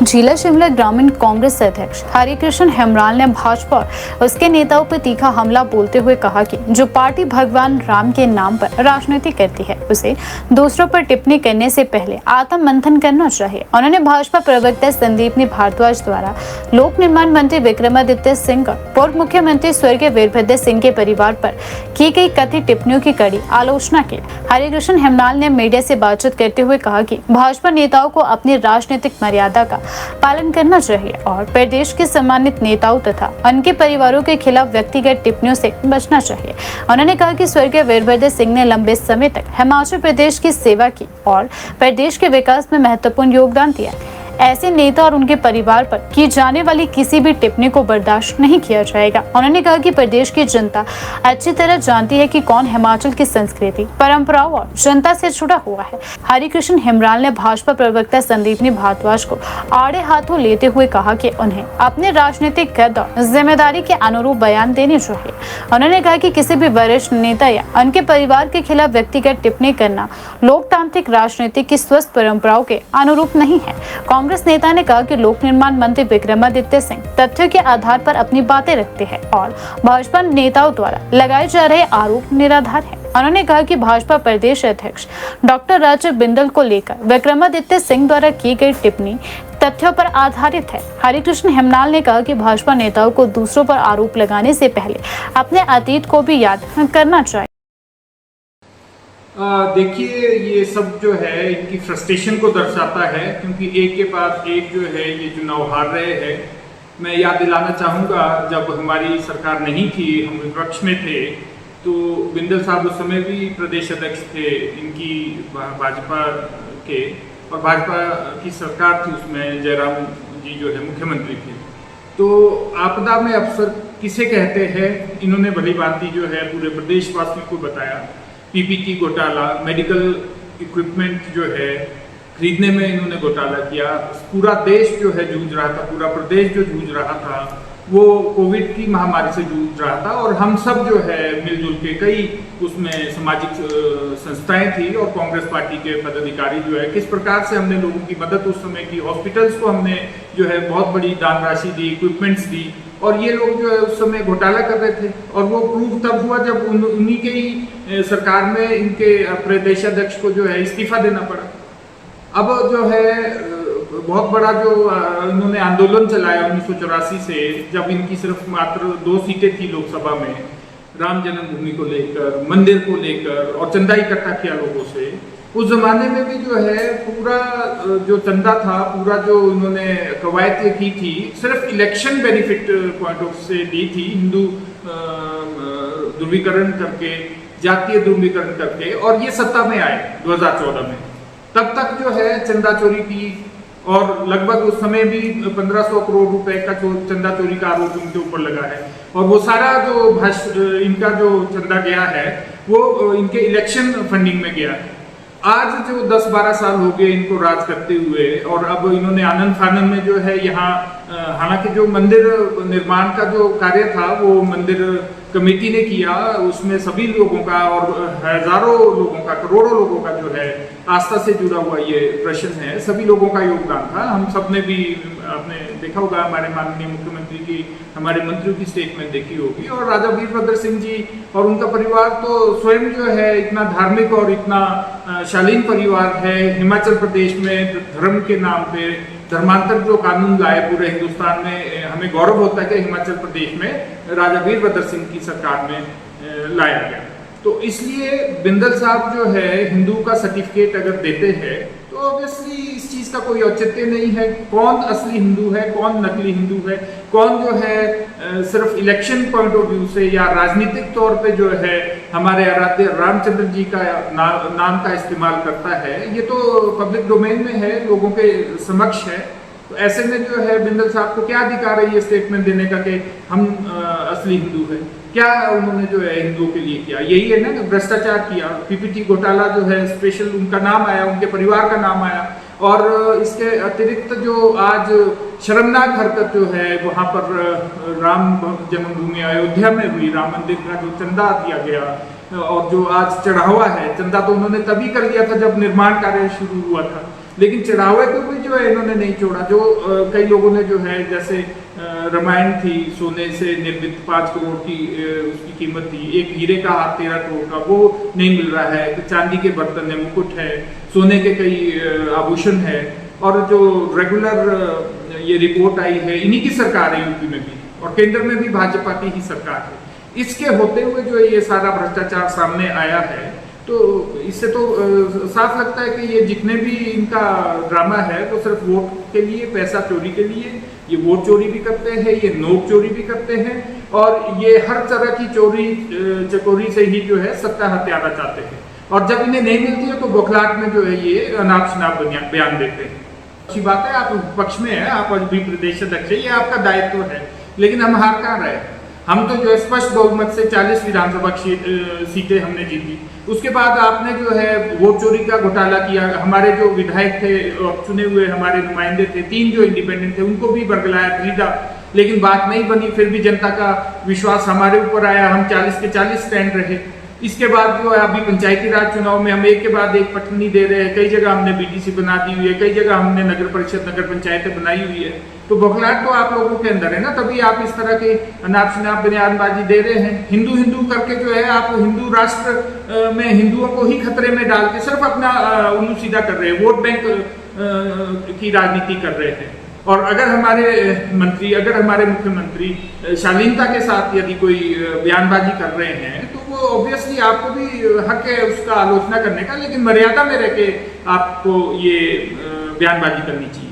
जिला शिमला ग्रामीण कांग्रेस अध्यक्ष हरिकृष्ण हेमराल ने भाजपा और उसके नेताओं पर तीखा हमला बोलते हुए कहा कि जो पार्टी भगवान राम के नाम पर राजनीति करती है उसे दूसरों पर टिप्पणी करने से पहले आत्म मंथन करना चाहिए। उन्होंने भाजपा प्रवक्ता संदीपनी भारद्वाज द्वारा लोक निर्माण मंत्री विक्रमादित्य सिंह और पूर्व मुख्यमंत्री स्वर्गीय वीरभद्र सिंह के परिवार पर की गई कथित टिप्पणियों की कड़ी आलोचना की। हरिकृष्ण हेमराल ने मीडिया से बातचीत करते हुए कहा कि भाजपा नेताओं को अपनी राजनीतिक मर्यादा का पालन करना चाहिए और प्रदेश के सम्मानित नेताओं तथा उनके परिवारों के खिलाफ व्यक्तिगत टिप्पणियों से बचना चाहिए। उन्होंने कहा कि स्वर्गीय वीरभद्र सिंह ने लंबे समय तक हिमाचल प्रदेश की सेवा की और प्रदेश के विकास में महत्वपूर्ण योगदान दिया। ऐसे नेता और उनके परिवार पर की जाने वाली किसी भी टिप्पणी को बर्दाश्त नहीं किया जाएगा। उन्होंने कहा कि प्रदेश की जनता अच्छी तरह जानती है कि कौन हिमाचल की संस्कृति, परंपराओं और जनता से जुड़ा हुआ है। हरिकृष्ण हेमराल ने भाजपा प्रवक्ता संदीपनी भारद्वाज को आड़े हाथों लेते हुए कहा कि उन्हें अपने राजनीतिक कद और जिम्मेदारी के अनुरूप बयान देने चाहिए। उन्होंने कहा कि किसी भी वरिष्ठ नेता या उनके परिवार के खिलाफ व्यक्तिगत टिप्पणी करना लोकतांत्रिक राजनीति की स्वस्थ परंपराओं के अनुरूप नहीं है। कांग्रेस नेता ने कहा कि लोक निर्माण मंत्री विक्रमादित्य सिंह तथ्यों के आधार पर अपनी बातें रखते हैं और भाजपा नेताओं द्वारा लगाए जा रहे आरोप निराधार हैं। उन्होंने कहा कि भाजपा प्रदेश अध्यक्ष डॉक्टर राजीव बिंदल को लेकर विक्रमादित्य सिंह द्वारा की गई टिप्पणी तथ्यों पर आधारित है। हरिकृष्ण हेमराल ने कहा कि भाजपा नेताओं को दूसरों पर आरोप लगाने से पहले अपने अतीत को भी याद करना चाहिए। देखिए, ये सब जो है इनकी फ्रस्ट्रेशन को दर्शाता है, क्योंकि एक के बाद एक जो है ये चुनाव हार रहे हैं। मैं याद दिलाना चाहूँगा, जब हमारी सरकार नहीं थी, हम विपक्ष में थे, तो बिंदल साहब उस समय भी प्रदेश अध्यक्ष थे इनकी भाजपा के, और भाजपा की सरकार थी, उसमें जयराम जी जो है मुख्यमंत्री थे। तो आपदा में अफसर किसे कहते हैं, इन्होंने भली भांति जो है पूरे प्रदेशवासियों को बताया। पीपीटी घोटाला, मेडिकल इक्विपमेंट जो है खरीदने में इन्होंने घोटाला किया। पूरा देश जो है जूझ रहा था, पूरा प्रदेश जो जूझ रहा था वो कोविड की महामारी से जूझ रहा था, और हम सब जो है मिलजुल के, कई उसमें सामाजिक संस्थाएं थी और कांग्रेस पार्टी के पदाधिकारी जो है, किस प्रकार से हमने लोगों की मदद उस समय की। हॉस्पिटल्स को हमने जो है बहुत बड़ी दान राशि दी, इक्विपमेंट्स दी, और ये लोग जो है उस समय घोटाला कर रहे थे। और वो प्रूव तब हुआ जब उन्हीं के ही सरकार में इनके प्रदेश अध्यक्ष को जो है इस्तीफा देना पड़ा। अब जो है बहुत बड़ा जो इन्होंने आंदोलन चलाया 1984 से, जब इनकी सिर्फ मात्र 2 सीटें थी लोकसभा में, राम जन्मभूमि को लेकर, मंदिर को लेकर, और चंदा इकट्ठा किया लोगों से। उस जमाने में भी जो है पूरा जो चंदा था, पूरा जो उन्होंने कवायद की थी, सिर्फ इलेक्शन बेनिफिट पॉइंट ऑफ से दी थी, हिंदू ध्रुवीकरण करके, जातीय ध्रुवीकरण करके, और ये सत्ता में आए 2014 में। तब तक जो है चंदा चोरी की, और लगभग उस समय भी 1500 करोड़ रुपए का चंदा चोरी का आरोप उनके ऊपर लगा है। और वो सारा जो इनका जो चंदा गया है वो इनके इलेक्शन फंडिंग में गया है। आज जो 10-12 साल हो गए इनको राज करते हुए, और अब इन्होंने आनंद फानन में जो है यहाँ, हालांकि जो मंदिर निर्माण का जो कार्य था वो मंदिर कमेटी ने किया, उसमें सभी लोगों का और हजारों लोगों का, करोड़ों लोगों का जो है आस्था से जुड़ा हुआ ये प्रश्न है, सभी लोगों का योगदान था। हम सब ने भी, आपने देखा होगा, हमारे माननीय मुख्यमंत्री की, हमारे मंत्रियों की स्टेटमेंट देखी होगी, और राजा वीरभद्र सिंह जी और उनका परिवार तो स्वयं जो है इतना धार्मिक और इतना शालीन परिवार है। हिमाचल प्रदेश में धर्म के नाम पे धर्मांतर जो कानून लाए पूरे हिंदुस्तान में, हमें गौरव होता है कि हिमाचल प्रदेश में राजा वीरभद्र सिंह की सरकार में लाया गया। तो इसलिए बिंदल साहब जो है हिंदू का सर्टिफिकेट अगर देते हैं तो ऑब्वियसली इस चीज का कोई औचित्य नहीं है। कौन असली हिंदू है, कौन नकली हिंदू है, कौन जो है सिर्फ इलेक्शन पॉइंट ऑफ व्यू से या राजनीतिक तौर पे जो है हमारे आराध्य रामचंद्र जी का नाम का इस्तेमाल करता है, ये तो पब्लिक डोमेन में है, लोगों के समक्ष है। तो ऐसे में जो है बिंदल साहब को क्या अधिकार है ये स्टेटमेंट देने का कि हम असली हिंदू है? क्या उन्होंने जो है हिंदुओं के लिए किया? यही है ना, भ्रष्टाचार किया। पीपीटी घोटाला जो है स्पेशल उनका नाम आया, उनके परिवार का नाम आया, और इसके अतिरिक्त जो आज शर्मनाक हरकत जो है वहाँ पर राम जन्मभूमि अयोध्या में हुई, राम मंदिर का जो चंदा दिया गया, और जो आज चढ़ावा है, चंदा तो उन्होंने तभी कर लिया था जब निर्माण कार्य शुरू हुआ था, लेकिन चढ़ावे को भी जो है इन्होंने नहीं छोड़ा। जो कई लोगों ने जो है, जैसे रामायण थी, सोने से निर्मित 5 करोड़ की उसकी कीमत थी, एक हीरे का हाथ 13 करोड़ का, वो नहीं मिल रहा है। चांदी के बर्तन है, मुकुट है, सोने के कई आभूषण है, और जो रेगुलर ये रिपोर्ट आई है, इन्हीं की सरकार है यूपी में भी, और केंद्र में भी भाजपा की ही सरकार है। इसके होते हुए जो ये सारा भ्रष्टाचार सामने आया है, तो इससे तो साफ लगता है कि ये जितने भी इनका ड्रामा है वो सिर्फ वोट के लिए, पैसा चोरी के लिए, ये वोट चोरी भी करते हैं, ये नोट चोरी भी करते हैं, और ये हर तरह की चोरी चकोरी से ही जो है सत्ता हथियाना चाहते हैं। और जब इन्हें नहीं मिलती है तो बौखलाहट में जो है ये अनाप शनाप बयान देते हैं। अच्छी बात है, आप पक्ष में है, आप अभी प्रदेश अध्यक्ष है, ये आपका दायित्व है, लेकिन हम हार कहाँ रहे। हम तो जो है स्पष्ट बहुमत से 40 विधानसभा सीटें हमने जीती। उसके बाद आपने जो है वोट चोरी का घोटाला किया। हमारे जो विधायक थे, चुने हुए हमारे नुमाइंदे थे, 3 जो इंडिपेंडेंट थे, उनको भी बरगलाया, खरीदा, लेकिन बात नहीं बनी। फिर भी जनता का विश्वास हमारे ऊपर आया, हम 40 के 40 स्टैंड रहे। इसके बाद जो है अभी पंचायती राज चुनाव में हम एक के बाद एक पटनी दे रहे हैं। कई जगह हमने बीडीसी बना दी हुई है, कई जगह हमने नगर परिषद, नगर पंचायतें बनाई हुई है। तो बौखलाहट तो आप लोगों के अंदर है ना, तभी आप इस तरह के अनाप शनाप बयानबाजी दे रहे हैं। हिंदू हिंदू करके जो है आप हिंदू राष्ट्र में हिंदुओं को ही खतरे में डाल के सिर्फ अपना उल्लू सीधा कर रहे हैं, वोट बैंक की राजनीति कर रहे हैं। और अगर हमारे मंत्री, अगर हमारे मुख्यमंत्री शालीनता के साथ यदि कोई बयानबाजी कर रहे हैं, तो वो ऑब्वियसली आपको भी हक है उसका आलोचना करने का, लेकिन मर्यादा में रह के आपको ये बयानबाजी करनी चाहिए।